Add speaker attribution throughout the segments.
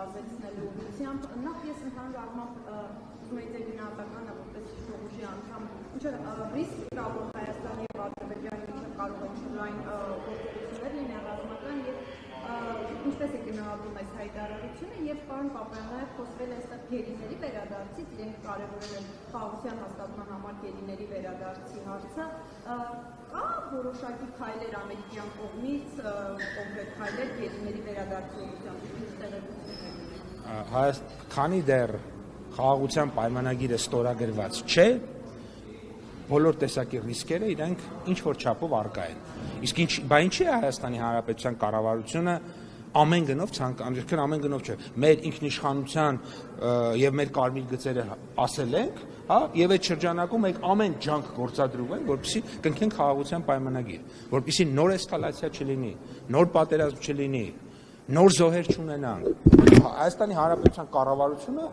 Speaker 1: նվազեցնելու ուղղությամբ, նախ ես ընդհանուր առմամբ ուզում եի ձեր գնահատականը որպես ժողովրդի անդամ, ինչը ռիսկ կա, որ Հայաստանի եւ Ադրբեջանի միջեւ կարող են շրջային գործողություններ լինել ռազմական եւ ինչպես է գնահատում այս հայտարարությունը եւ պարոն Պապայան նաեւ խոսվել է այստեղ գերիների վերադարձից, իրենք կարեւորել են խաղաղության հաստատման համար գերիների վերադարձի հարցը, կա որոշակի քայլեր ամերիկյան կողմից, կոնկրետ քայլեր գերիների վերադարձի ուղղությամբ, ինչ տեղեկություններ։
Speaker 2: Քանի դեռ խաղաղության պայմանագիրը ստորագրված չէ, բոլոր տեսակի ռիսկերը իրենք ինչ-որ չափով առկա են։ Իսկ ինչի է Հայաստանի Հանրապետության կառավարությունը ամեն գնով ամեն գնով չէ, մեր ինքնիշխանության եւ մեր կարմիր գծերը ասել ենք, եւ այդ շրջանակում մենք ամեն ջանք գործադրում ենք, որպեսզի կնքենք խաղաղության պայմանագիր, որպեսզի նոր էսկալացիա չլինի, նոր պատերազմ չլինի, նոր զոհեր չունենանք։ Հայաստանի Հանրապետության կառավարությունը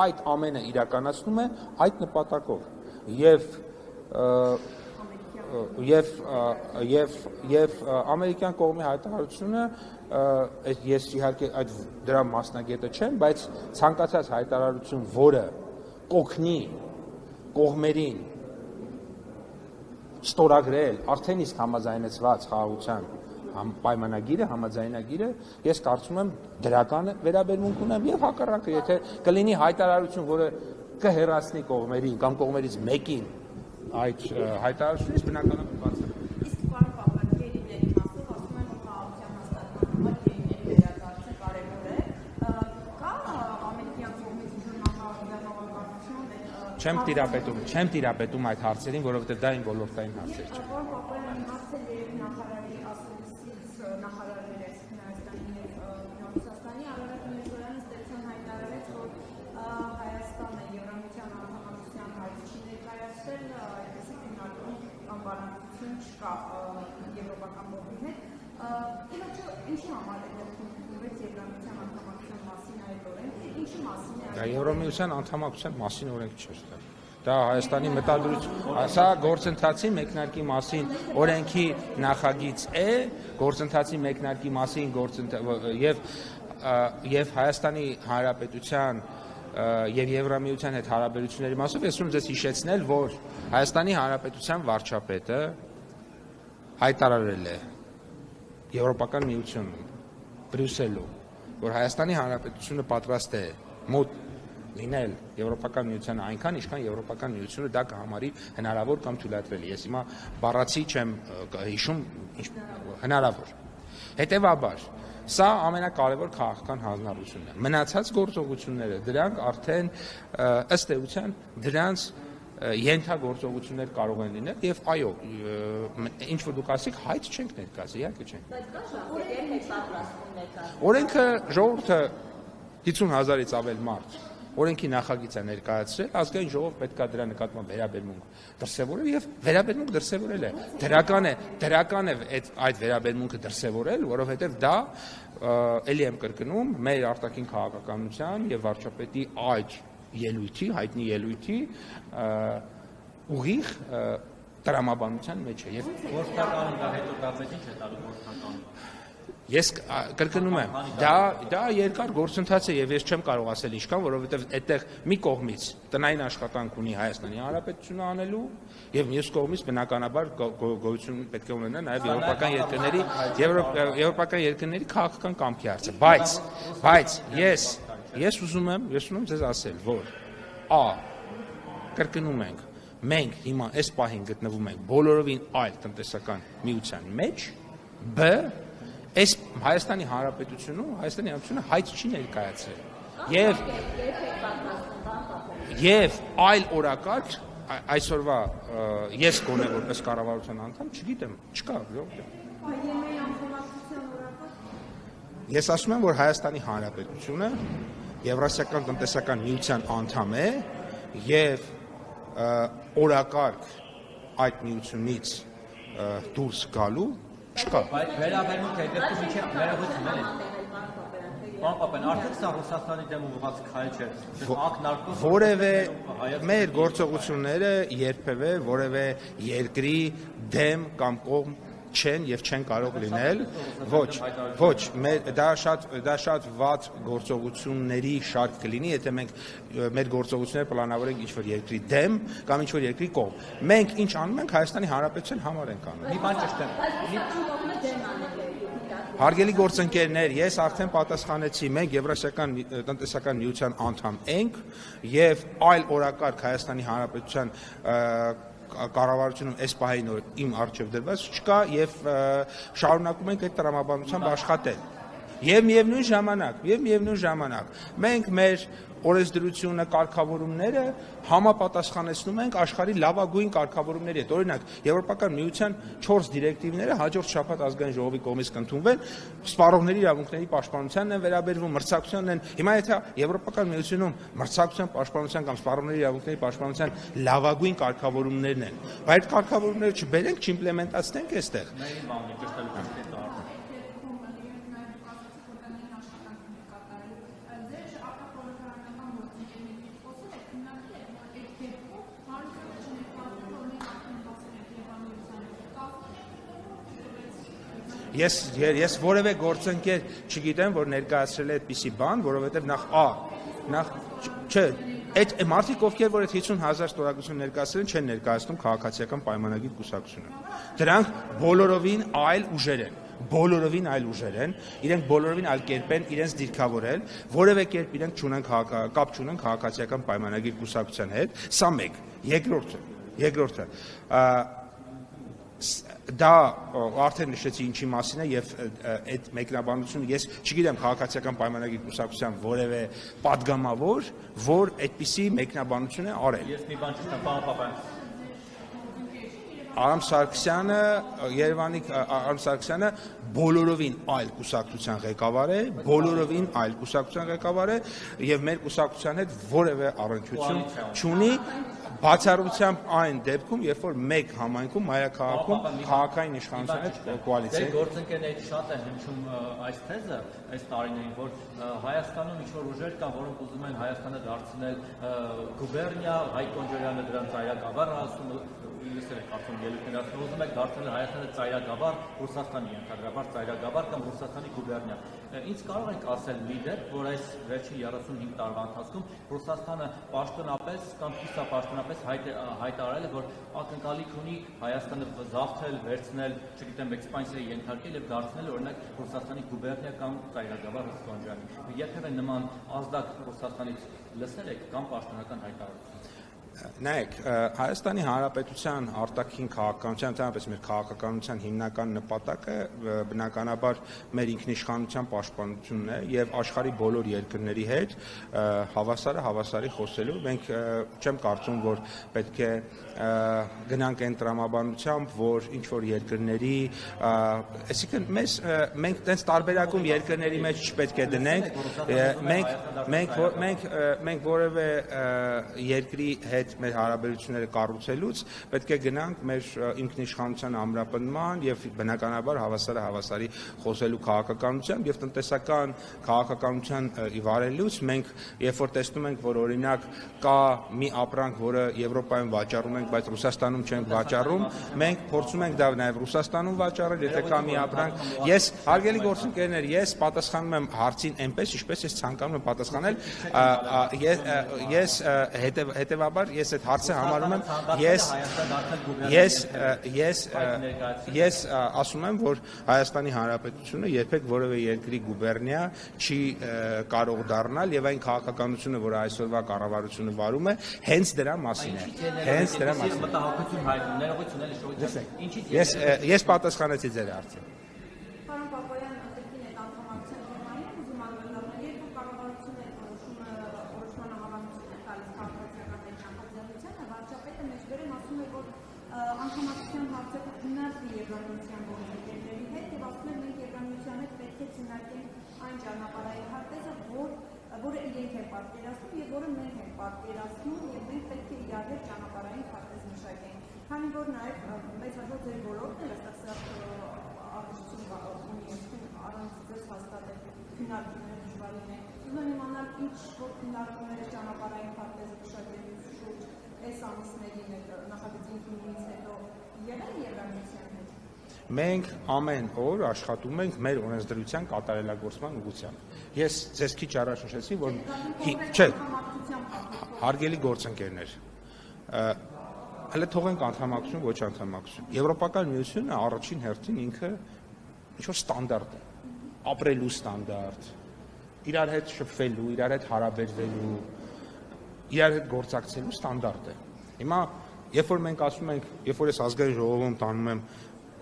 Speaker 2: այդ ամենը իրականացնում է այդ նպատակով եւ ամերիկյան կողմի հայտարարությունը ես իհարկե դրա մասնագետը չեմ, բայց ցանկացած հայտարարություն, որը կօգնի կողմերին ստորագրել արդեն իսկ համաձայնեցված խաղաղության պայմանագիրը, համաձայնագիրը, ես կարծում եմ դրական վերաբերմունք ունեմ եւ հակառակը, եթե կլինի հայտարարություն, որը կհեռացնի կողմերին կամ կողմերից մեկին այդ հայտարարությունից, բնականաբար բաց է։
Speaker 1: Իսկ պարոն Պապայան, գերիների մասով ասում են, որ խաղաղության հաստատման համար գերիների վերադարձը կարևոր է, կա ամերիկյան կողմից ինչ-որ նախաձեռնողականություն։
Speaker 2: Չեմ տիրապետում այդ հարցերին, որովհետև դա իմ ոլորտային հարցեր չէ։
Speaker 1: Պարոն Պապայան, հարցը երևի նախարարի ասելիցից նախարարները Հայաստանի եւ Ռուսաստանի Արարատ Միրզոյանը ստեցան հայտարարեց, որ Հայաստանը Եվրամիության անդամության հարց չի ներկայացրել, այդպիսի քննարկում կամ բանակցություն չկա եվրոպական կողմի հետ։ Իհարկե, ինչի համար է դեպքից Եվրամիության անդամության մասին այդ օրենքը, ինչի մասին է։
Speaker 2: Դա Եվրամիության անդամության մասին օրենք չէ։ Դա Հայաստանի մտադրություն, սա գործընթացի մեկնարկի մասին օրենքի նախագիծ է, գործընթացի մեկնարկի մասին եւ Հայաստանի Հանրապետության եւ Եվրամիության հետ հարաբերությունների մասով ես ուզում ձեզ հիշեցնել, որ Հայաստանի Հանրապետության վարչապետը հայտարարել է Եվրոպական միությունում, Բրյուսելում, որ Հայաստանի Հանրապետությունը պատրաստ է մոտ լինել Եվրոպական միությանը այնքան, ինչքան Եվրոպական միությունը դա կհամարի հնարավոր կամ թույլատրելի։ Ես հիմա բառացի չեմ հիշում, հնարավոր։ Հետևաբար, սա ամենակարևոր քաղաքական հանձնառությունն է։ Մնացած գործողությունները, դրանք արդեն ըստ էության դրանց ենթագործողություններ կարող են լինել եւ այո, ինչ որ դուք ասիք, հայտ չենք ներկայացրել, իհարկե չենք։ Օրենքը ժողովուրդը 50,000-ից ավել մարդ օրենքի նախագիծ է ներկայացրել, ազգային ժողով պետք է դրա նկատմամբ վերաբերմունք դրսևորել եւ վերաբերմունք դրսևորել է։ Դրական է այդ վերաբերմունքը դրսևորել, որովհետեւ դա էլի եմ կրկնում մեր արտաքին քաղաքականության եւ վարչապետի այդ ելույթի, հայտնի ելույթի ուղիղ տրամաբանության մեջ է եւ
Speaker 3: գործնականում դա հետո դարձել ինչ է տալու գործնականում։
Speaker 2: Ես կրկնում եմ, դա երկար գործընթաց է եւ ես չեմ կարող ասել ինչքան, որովհետեւ այդտեղ մի կողմից տնային աշխատանք ունի Հայաստանի Հանրապետությունը անելու եւ մյուս կողմից բնականաբար գոյություն պետք է ունենա նաեւ եվրոպական երկրների քաղաքական կամքի հարցը, բայց ես ուզում եմ ձեզ ասել, որ կրկնում ենք, մենք հիմա այս պահին գտնվում ենք բոլորովին այլ տնտեսական միության մեջ, այս Հայաստանի Հանրապետությունը հայտ չի ներկայացրել եւ այլ օրակարգ այսօրվա ես գոնե որպես կառավարության անդամ չգիտեմ, չկա։ Ես ասում եմ, որ Հայաստանի Հանրապետությունը Եվրասիական տնտեսական միության անդամ է եւ օրակարգ այդ միությունից դուրս գալու չկա։
Speaker 3: Բայց վերաբերմունք հետևում ինչի վերահսկում են։ Պարոն Պապայան, արդյոք սա Ռուսաստանի դեմ ուղղված քայլ չէ։
Speaker 2: Որևէ մեր գործողությունները երբևէ որևէ երկրի դեմ կամ կողմ չեն եւ չեն կարող լինել, ոչ, դա շատ վատ գործողությունների շարք կլինի, եթե մենք մեր գործողությունները պլանավորենք ինչ-որ երկրի դեմ կամ ինչ-որ երկրի կողմ։ Մենք ինչ անում ենք Հայաստանի Հանրապետության համար ենք անում։
Speaker 3: Մի բան ճշտեմ։
Speaker 2: Հարգելի գործընկերներ, ես արդեն պատասխանեցի, մենք Եվրասիական տնտեսական միության անդամ ենք եւ այլ օրակարգ Հայաստանի Հանրապետության կառավարությունում այս պահին իմ առջև դրված չկա եւ շարունակում ենք այդ տրամաբանությամբ աշխատել։ Եվ միևնույն ժամանակ մենք մեր օրենսդրությունը, կարգավորումները համապատասխանեցնում ենք աշխարհի լավագույն կարգավորումների հետ։ Օրինակ, Եվրոպական միության 4 դիրեկտիվները հաջորդ շաբաթ ազգային ժողովի կողմից կընդունվեն, սպառողների իրավունքների պաշտպանությանն են վերաբերվում, մրցակցությանն են։ Հիմա եթե Եվրոպական միությունում մրցակցության պաշտպանության կամ սպառողների իրավունքների պաշտպանության լավագույն կարգավորումներն են, բայց այդ կարգավորումները չբերենք, չիմպլեմենտացնենք այստեղ։ Ես որևէ գործընկեր չգիտեմ, որ ներկայացրել է այդպիսի բան, որովհետև նախ այդ մարդիկ, ովքեր որ այդ 50,000 ստորագրություն ներկայացրել են, չեն ներկայացնում քաղաքացիական պայմանագիր կուսակցությունը։ Դրանք բոլորովին այլ ուժեր են, իրենք բոլորովին այլ կերպ են իրենց դիրքավորել, որևէ կերպ իրենք կապ չունեն քաղաքացիական պայմանագիր կուսակցության հետ, սա մեկ, երկրորդը դա արդեն նշեցի ինչի մասին է եւ այդ մեկնաբանությունը ես չգիտեմ քաղաքացիական պայմանագիր կուսակցության որևէ падգամավոր, որ այդպիսի մեկնաբանություն է արել։
Speaker 3: Ես մի բան չգիտեմ, պարոն Պապյան։
Speaker 2: Արամ Սարգսյանը բոլորովին այլ կուսակցության ղեկավար է, եւ մեր կուսակցության հետ որևէ առնչություն չունի, բացառությամբ այն դեպքում, երբ որ մեկ համայնքում մայրաքաղաքում քաղաքային իշխանության հետ կոալիցիա է։
Speaker 3: Գործընկերներից շատ է հնչում այս թեզը, այս տարիներին, որ Հայաստանում ինչ-որ ուժեր կան, որոնք ուզում են Հայաստանը դարձնել գուբերնիա, Հայկ Կոնջարյանը դրան ծայրագավառ ասում, լսել եք արդեն ելույթներ ասում, ուզում եք դարձնել Հայաստանը ծայրագավառ, Ռուսաստանի ենթադրաբար ծայրագավառ կամ Ռուսաստանի գուբերնիա։ Ինչ կարող ենք ասել մի դեպք, որ այս վերջին 35 տարվա ընթացքում Ռուսաստանը պաշտոնապես կամ կիսապաշտոնապես հայտարարել է, որ ակնկալիք ունի Հայաստանը զավթել, վերցնել, չգիտեմ, էքսպանսիայի ենթարկել եւ դարձնել օրինակ Ռուսաստանի գուբերնիա կամ ծայրագավառ Ռուսաստանի։ Երբևէ նման ազդակ Ռուսաստանից լսել եք կամ պաշտոնական հայտարարություն։
Speaker 2: Նայեք, Հայաստանի Հանրապետության արտաքին քաղաքականության, ընդհանրապես մեր քաղաքականության հիմնական նպատակը բնականաբար մեր ինքնիշխանության պաշտպանությունն է եւ աշխարհի բոլոր երկրների հետ հավասարի խոսելու։ Մենք չեմ կարծում, որ պետք է գնանք այն տրամաբանությամբ, որ ինչ որ երկրների, այսինքն մենք տենց տարբերակում երկրների մեջ չպետք է դնենք, մենք որևէ երկրի հետ մեր հարաբերությունները կառուցելուց պետք է գնանք մեր ինքնիշխանության ամրապնդման եւ բնականաբար հավասարի խոսելու քաղաքականությամբ եւ տնտեսական քաղաքականության վարելուց մենք երբ որ տեսնում ենք, որ օրինակ կա մի ապրանք, որը Եվրոպայում վաճառում ենք, բայց Ռուսաստանում չենք վաճառում, մենք փորձում ենք դա նաեւ Ռուսաստանում վաճառել, եթե կա մի ապրանք։ Ես հարգելի գործընկերներ, ես պատասխանում եմ հարցին այնպես, ինչպես ես ցանկանում եմ պատասխանել, հետեւաբար ես այդ հարցը համարում եմ, ես ասում եմ, որ Հայաստանի Հանրապետությունը երբեք որևէ երկրի գուբերնիա չի կարող դառնալ եւ այն քաղաքականությունը, որը այսօրվա կառավարությունը վարում է, հենց դրա մասին է։ Ես պատասխանեցի ձեր հարցին։
Speaker 1: Պարոն Պապոյան, արտաքին այդ անդամակցության թեմային ուզում անդրադառնալ, երբ կառավարությունը որոշման հավանություն է տալիս քաղաքացիական նախաձեռնությանը, վարչապետը մեջբերում ասում է, որ անդամակցության հարցը քննարկվի Եվրամիության գործընկերների հետ եւ ասում է, մենք Եվրամիության հետ պետք է քննարկենք այն ճանապարհային հատվածը, որը իրենք են պատկերացնում եւ որը մենք ենք պատկերացնում եւ մենք պետք է իրար հետ ճանապարհային հատված մշակենք։ Քանի որ նաեւ մեծ հաջող ձեր ոլորտն է առանց ձեզ հաստատել քննարկումները դժվարին է։ Ուզում եմ իմանալ ինչ որ քննարկումները ճանապարհային հատվածը մշակելու շուրջ այս ամիսներին նախագծի ընդունումից հետո եղել Եվրամիության հետ։
Speaker 2: Մենք ամեն օր աշխատում ենք մեր օրենսդրության կատարելագործման ուղղությամբ։ Ես ձեզ քիչ առաջ նշեցի, որ չէ, հարգելի գործընկերներ, հələ թողենք անդամակցություն, ոչ անդամակցություն։ Եվրոպական միությունը առաջին հերթին ինքը ինչ-որ ստանդարտ է, ապրելու ստանդարտ, իրար հետ շփվելու, իրար հետ հարաբերվելու, իրար հետ գործակցելու ստանդարտ է։ Հիմա, երբ որ մենք ասում ենք, երբ որ ես ազգային ժողովում տանում եմ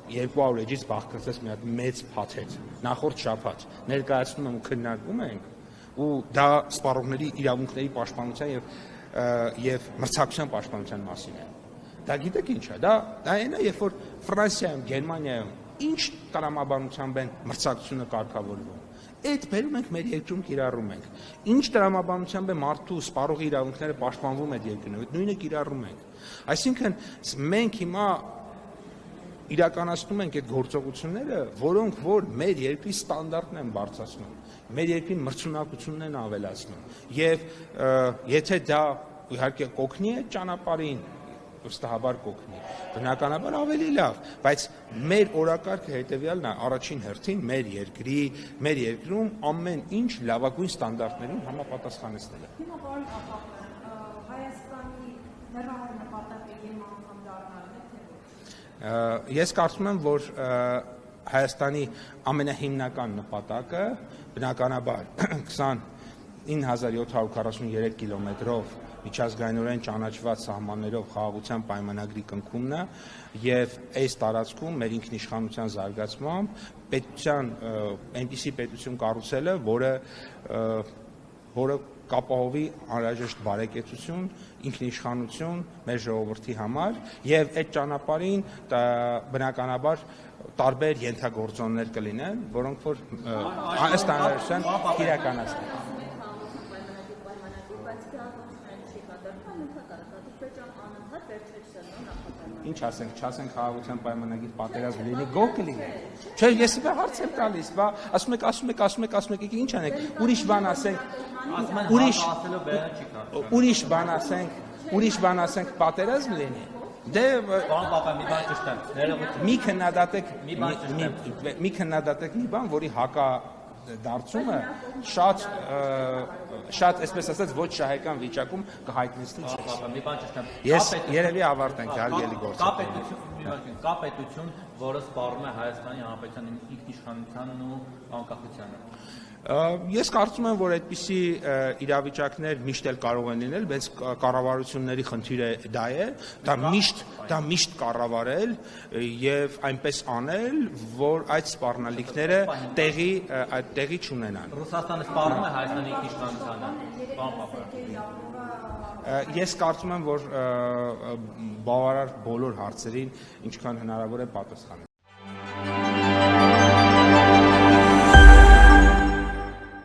Speaker 2: 200 էջից բաղկացած մի հատ մեծ փաթեթ, նախորդ շաբաթ ներկայացնում եմ ու քննարկում ենք, ու դա սպառողների իրավունքների պաշտպանության եւ մրցակցության պաշտպանության մասին է։ Դա գիտեք ինչ է, դա այն է, երբ որ Ֆրանսիայում, Գերմանիայում ինչ տրամաբանությամբ են մրցակցությունը կարգավորվում։ Այդ բերում ենք մեր երկրում կիրառում ենք։ Ինչ տրամաբանությամբ է մարդու սպառողի իրավունքները պաշտպանվում այդ երկրում, այդ նույնը կիրառում ենք։ Այսինքն մենք հիմա իրականացնում ենք այդ գործողությունները, որոնք որ մեր երկրի ստանդարտն են բարձրացնում, մեր երկրի մրցունակությունն են ավելացնում։ Եվ եթե դա իհարկե կօգնի այդ ճանապարհին, վստահաբար կօգնի, բնականաբար ավելի լավ, բայց մեր օրակարգը հետևյալն է, առաջին հերթին մեր երկրում ամեն ինչ լավագույն ստանդարտներուն համապատասխանեցնելը։
Speaker 1: Հիմա պարոն Ախապյան, Հայաստանի հեռահար նպատակը ԵՄ անդամ դառնալն է, թե ոչ։
Speaker 2: Ես կարծում եմ, որ Հայաստանի ամենահիմնական նպատակը բնականաբար 29743 կիլոմետրով միջազգայինորեն ճանաչված սահմաններով խաղաղության պայմանագրի կնքումն է եւ այս տարածքում մեր ինքնիշխանության զարգացմամբ պետության այնպիսի պետություն կառուցելը, որը կապահովի անհրաժեշտ բարեկեցություն, ինքնիշխանություն մեր ժողովրդի համար եւ այդ ճանապարհին բնականաբար տարբեր ենթագործոններ կլինեն, որոնք որ ըստ անհրաժեշտության իրականացնեն։ Ինչ ասենք, չասենք խաղաղության պայմանագիր պատերազմ լինի, գող կլինի։ Չէ, ես իբր հարց եմ տալիս, բա ասում եք, ինչ անեք, ուրիշ բան ասենք, պատերազմ լինի։ Դե
Speaker 3: Պարոն Պապյան, մի բան ճշտեմ,
Speaker 2: մի քննադատեք մի բան, որի հակադարձումը շատ, այսպես ասած, ոչ շահեկան վիճակում կհայտնեցնի ձեզ։
Speaker 3: Պապյան, մի բան ճշտեմ։
Speaker 2: Ես երևի ավարտենք հարգելի գործընկերներ։
Speaker 3: Կա պետություն, որը սպառում է Հայաստանի Հանրապետության ինքնիշխանությանն ու անկախությանը։
Speaker 2: Ես կարծում եմ, որ այդպիսի իրավիճակներ միշտ էլ կարող են լինել, բայց կառավարությունների խնդիրը դա է, դա միշտ կառավարել եւ այնպես անել, որ այդ սպառնալիքները տեղի չունենան։
Speaker 3: Ռուսաստանը սպառում է Հայաստանի ինքնիշխանությանը, պարոն Պապյան։
Speaker 2: Ես կարծում եմ, որ բավարար բոլոր հարցերին ինչքան հնարավոր է պատասխանել։